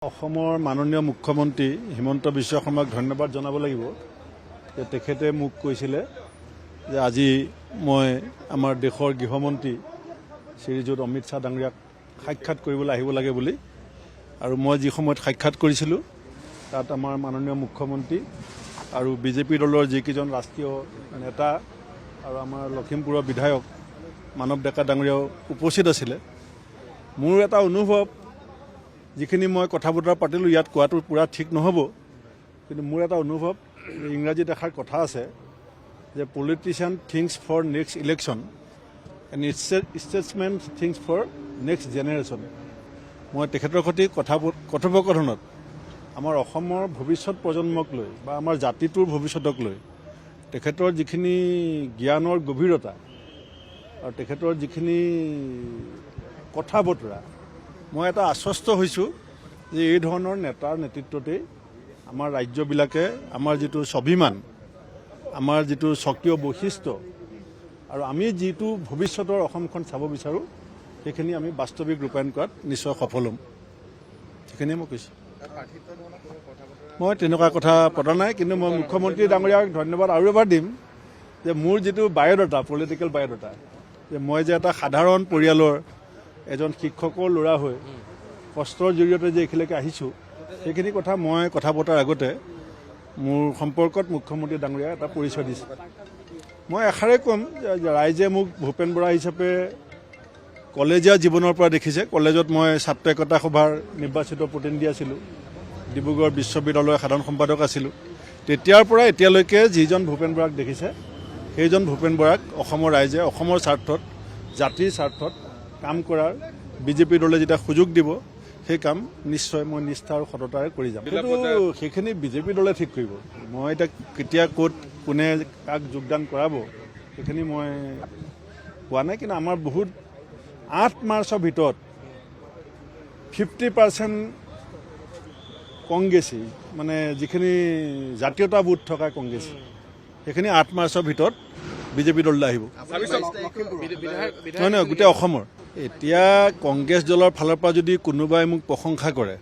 অসমৰ মাননীয় মুখ্যমন্ত্ৰী হিমন্ত বিশ্ব শৰ্মাক ধন্যবাদ জনাব লাগিব যে তেখেতে মোক কৈছিলে যে আজি মই আমাৰ দেশৰ গৃহমন্ত্ৰী শ্ৰীযুত অমিত শ্বাহ ডাঙৰীয়াক সাক্ষাৎ কৰিবলৈ আহিব লাগে বুলি আৰু মই যি সময়ত সাক্ষাৎ কৰিছিলোঁ তাত আমাৰ মাননীয় মুখ্যমন্ত্ৰী আৰু বিজেপি দলৰ যিকেইজন ৰাষ্ট্ৰীয় নেতা আৰু আমাৰ লখিমপুৰৰ বিধায়ক মানৱ ডেকা ডাঙৰীয়াও উপস্থিত আছিলে। মোৰ এটা অনুভৱ যিখিনি মই কথা বতৰা পাতিলোঁ ইয়াত কোৱাটো পূৰা ঠিক নহ'ব, কিন্তু মোৰ এটা অনুভৱ ইংৰাজীত এষাৰ কথা আছে যে politician thinks for next election and statesmen thinks for next generation. মই তেখেতৰ সৈতে কথোপকথনত আমাৰ অসমৰ ভৱিষ্যত প্ৰজন্মক লৈ বা আমাৰ জাতিটোৰ ভৱিষ্যতক লৈ তেখেতৰ যিখিনি জ্ঞানৰ গভীৰতা আৰু তেখেতৰ যিখিনি কথা বতৰা মই এটা আশ্বস্ত হৈছোঁ যে এই ধৰণৰ নেতাৰ নেতৃত্বতেই আমাৰ ৰাজ্যবিলাকে আমাৰ যিটো স্বাভিমান, আমাৰ যিটো স্বকীয় বৈশিষ্ট্য আৰু আমি যিটো ভৱিষ্যতৰ অসমখন চাব বিচাৰোঁ সেইখিনি আমি বাস্তৱিক ৰূপায়ণ কৰাত নিশ্চয় সফল হ'ম। সেইখিনিয়ে মই কৈছোঁ। মই তেনেকুৱা কথা পতা নাই, কিন্তু মই মুখ্যমন্ত্ৰী ডাঙৰীয়াক ধন্যবাদ আৰু এবাৰ দিম যে মোৰ যিটো বায়'ডাটা, পলিটিকেল বায়'ডাটা, যে মই যে এটা সাধাৰণ পৰিয়ালৰ এজন শিক্ষকৰ ল'ৰা হৈ কষ্টৰ জৰিয়তে যে এইখিলৈকে আহিছোঁ সেইখিনি কথা মই কথা পতাৰ আগতে মোৰ সম্পৰ্কত মুখ্যমন্ত্ৰী ডাঙৰীয়াই এটা পৰিচয় দিছে। মই এষাৰে ক'ম যে ৰাইজে মোক ভূপেন বৰা হিচাপে কলেজীয়া জীৱনৰ পৰা দেখিছে। কলেজত মই ছাত্ৰ একতা সভাৰ নিৰ্বাচিত প্ৰতিনিধি আছিলোঁ, ডিব্ৰুগড় বিশ্ববিদ্যালয়ৰ সাধাৰণ সম্পাদক আছিলোঁ। তেতিয়াৰ পৰা এতিয়ালৈকে যিজন ভূপেন বৰাক দেখিছে সেইজন ভূপেন বৰাক অসমৰ ৰাইজে অসমৰ স্বাৰ্থত, জাতিৰ স্বাৰ্থত কাম কৰাৰ বিজেপি দলে যেতিয়া সুযোগ দিব সেই কাম নিশ্চয় মই নিষ্ঠা আৰু সততাৰে কৰি যাম। কিন্তু সেইখিনি বিজেপি দলে ঠিক কৰিব। মই এতিয়া কেতিয়া ক'ত কোনে কাক যোগদান কৰাব সেইখিনি মই কোৱা নাই, কিন্তু আমাৰ বহুত 8 মাৰ্চৰ ভিতৰত 50% কংগ্ৰেছী, মানে যিখিনি জাতীয়তাবোধ থকা কংগ্ৰেছী সেইখিনি 8 মাৰ্চৰ ভিতৰত বিজেপি দললৈ আহিব। নহয় নহয়, গোটেই অসমৰ। এতিয়া কংগ্ৰেছ দলৰ ফালৰ পৰা যদি কোনোবাই মোক প্ৰশংসা কৰে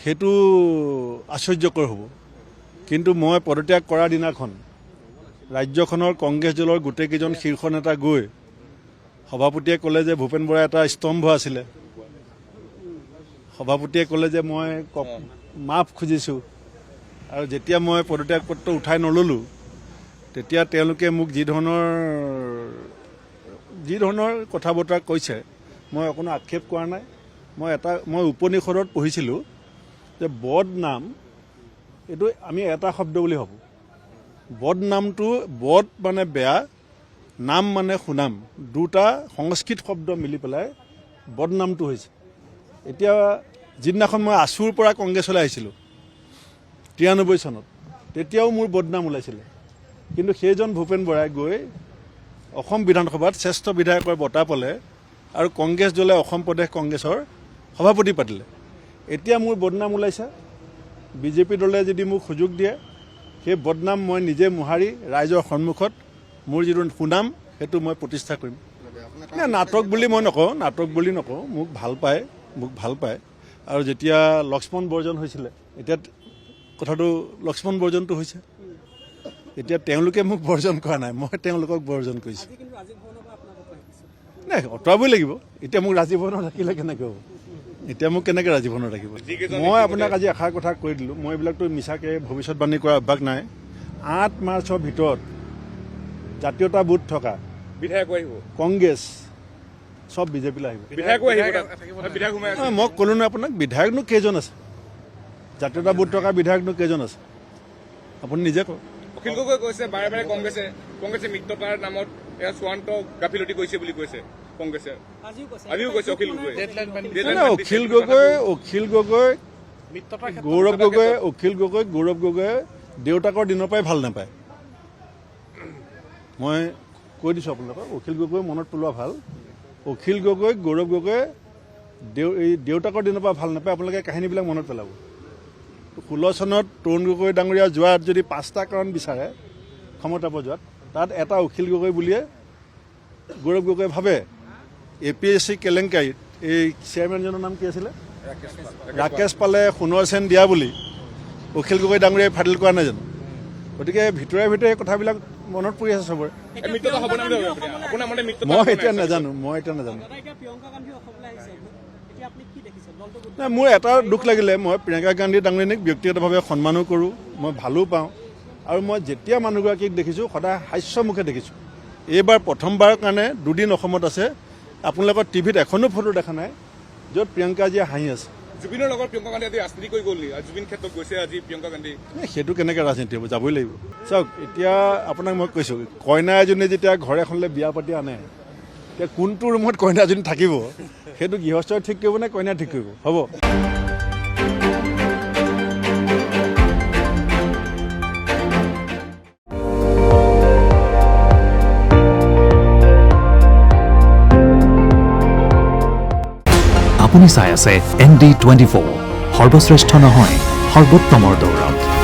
সেইটো আশ্চৰ্যকৰ হ'ব, কিন্তু মই পদত্যাগ কৰাৰ দিনাখন ৰাজ্যখনৰ কংগ্ৰেছ দলৰ গোটেইকেইজন শীৰ্ষ নেতা গৈ সভাপতিয়ে ক'লে যে ভূপেন বৰা এটা স্তম্ভ আছিলে, সভাপতিয়ে ক'লে যে মই মাফ খুজিছোঁ, আৰু যেতিয়া মই পদত্যাগ পত্ৰ উঠাই নল'লোঁ তেতিয়া তেওঁলোকে মোক যি ধৰণৰ কথা বতৰা কৈছে মই অকণো আক্ষেপ কৰা নাই। মই উপনিষদত পঢ়িছিলোঁ যে বদনাম এইটো আমি এটা শব্দ বুলি ভাবোঁ। বদনামটো, বদ মানে বেয়া, নাম মানে সুনাম, দুটা সংস্কৃত শব্দ মিলি পেলাই বদনামটো হৈছে। এতিয়া যিদিনাখন মই আছুৰ পৰা কংগ্ৰেছলৈ আহিছিলোঁ 93 চনত, তেতিয়াও মোৰ বদনাম ওলাইছিলে, কিন্তু সেইজন ভূপেন বৰাই গৈ অসম বিধানসভাত শ্ৰেষ্ঠ বিধায়কৰ বঁটা পালে আৰু কংগ্ৰেছ দলে অসম প্ৰদেশ কংগ্ৰেছৰ সভাপতি পাতিলে। এতিয়া মোৰ বদনাম ওলাইছে। বিজেপি দলে যদি মোক সুযোগ দিয়ে সেই বদনাম মই নিজে মোহাৰি ৰাইজৰ সন্মুখত মোৰ যিটো সুনাম সেইটো মই প্ৰতিষ্ঠা কৰিম। নাটক বুলি মই নকওঁ, নাটক বুলি নকওঁ, মোক ভাল পায়। আৰু যেতিয়া লক্ষ্মণ বৰ্জন হৈছিলে, এতিয়া কথাটো লক্ষ্মণ বৰ্জনটো হৈছে, এতিয়া তেওঁলোকে মোক বৰ্জন কৰা নাই, মই তেওঁলোকক বৰ্জন কৰিছোঁ। নাই, আঁতৰাবই লাগিব। এতিয়া মোক ৰাজীৱনত ৰাখিলে কেনেকৈ হ'ব? এতিয়া মোক কেনেকৈ ৰাজীৱনত ৰাখিব? মই আপোনাক আজি এষাৰ কথা কৈ দিলোঁ, মই এইবিলাকতো মিছাকৈ ভৱিষ্যতবাণী কৰা অভ্যাস নাই। 8 মাৰ্চৰ ভিতৰত জাতীয়তাবোধ থকা বিধায়ক আহিব, কংগ্ৰেছ চব বিজেপিলৈ আহিব। মই ক'লো নহয় আপোনাক, বিধায়কনো কেইজন আছে? জাতীয়তাবোধ থকা বিধায়কনো কেইজন আছে? আপুনি নিজে কওক। অখিল গগৈ কৈছে বাৰে বাৰে কংগ্ৰেছে মিত্ৰতাৰ নামত এয়া চূড়ান্ত গাফিলতি কৰিছে বুলি কৈছে কংগ্ৰেছে। আজিও কৈছে অখিল গগৈ, গৌৰৱ গগৈ দেউতাকৰ দিনৰ পৰাই ভাল নাপায়। মই কৈ দিছোঁ আপোনালোকক, অখিল গগৈ মনত পেলোৱা ভাল। অখিল গগৈ, গৌৰৱ গগৈ এই দেউতাকৰ দিনৰ পৰা ভাল নাপায়। আপোনালোকে কাহিনীবিলাক মনত পেলাব। 16 চনত তৰুণ গগৈ ডাঙৰীয়া যোৱাত যদি 5টা কাৰণ বিচাৰে ক্ষমতা পৰা যোৱাত, তাত এটা অখিল গগৈ বুলিয়ে গৌৰৱ গগৈ ভাবে। APSC কেলেংকাৰীত এই চেয়াৰমেনজনৰ নাম কি আছিলে? ৰাকেশ পালে সোণৰ চেন দিয়া বুলি অখিল গগৈ ডাঙৰীয়াই ফাদিল কৰা নাই জানো গতিকে ভিতৰে ভিতৰে কথাবিলাক মনত পৰি আছে চবৰে মিত্ৰতা হ'ব নে আপোনাৰ মতে মিত্ৰতা মই এতিয়া নাজানো নাই মোৰ এটা দুখ লাগিলে মই প্ৰিয়ংকা গান্ধী ডাঙৰীয়ানীক ব্যক্তিগতভাৱে সন্মানো কৰোঁ মই ভালো পাওঁ আৰু মই যেতিয়া মানুহগৰাকীক দেখিছোঁ সদায় হাস্যমুখে দেখিছোঁ এইবাৰ প্ৰথমবাৰৰ কাৰণে দুদিন অসমত আছে আপোনালোকৰ টিভিত এখনো ফটো দেখা নাই য'ত প্ৰিয়ংকাজীয়ে হাঁহি আছে জুবিনৰ লগত প্ৰিয়ংকা গান্ধী আজি ৰাজনীতি কৰি গ'ল আৰু জুবিন ক্ষেত্ৰত গৈছে আজি প্ৰিয়ংকা গান্ধী সেইটো কেনেকৈ ৰাজনীতি হ'ব যাবই লাগিব চাওক এতিয়া আপোনাক মই কৈছোঁ কইনা এজনী যেতিয়া ঘৰ এখনলৈ বিয়া পাতি আনে এতিয়া কোনটো ৰুমত কইনা এজনী থাকিব সেইটো গৃহস্থই ঠিক কৰিব নে কইনাই ঠিক কৰিব হ'ব আপুনি চাই আছে ND24 সৰ্বশ্ৰেষ্ঠ নহয় সৰ্বোত্তমৰ দৌৰত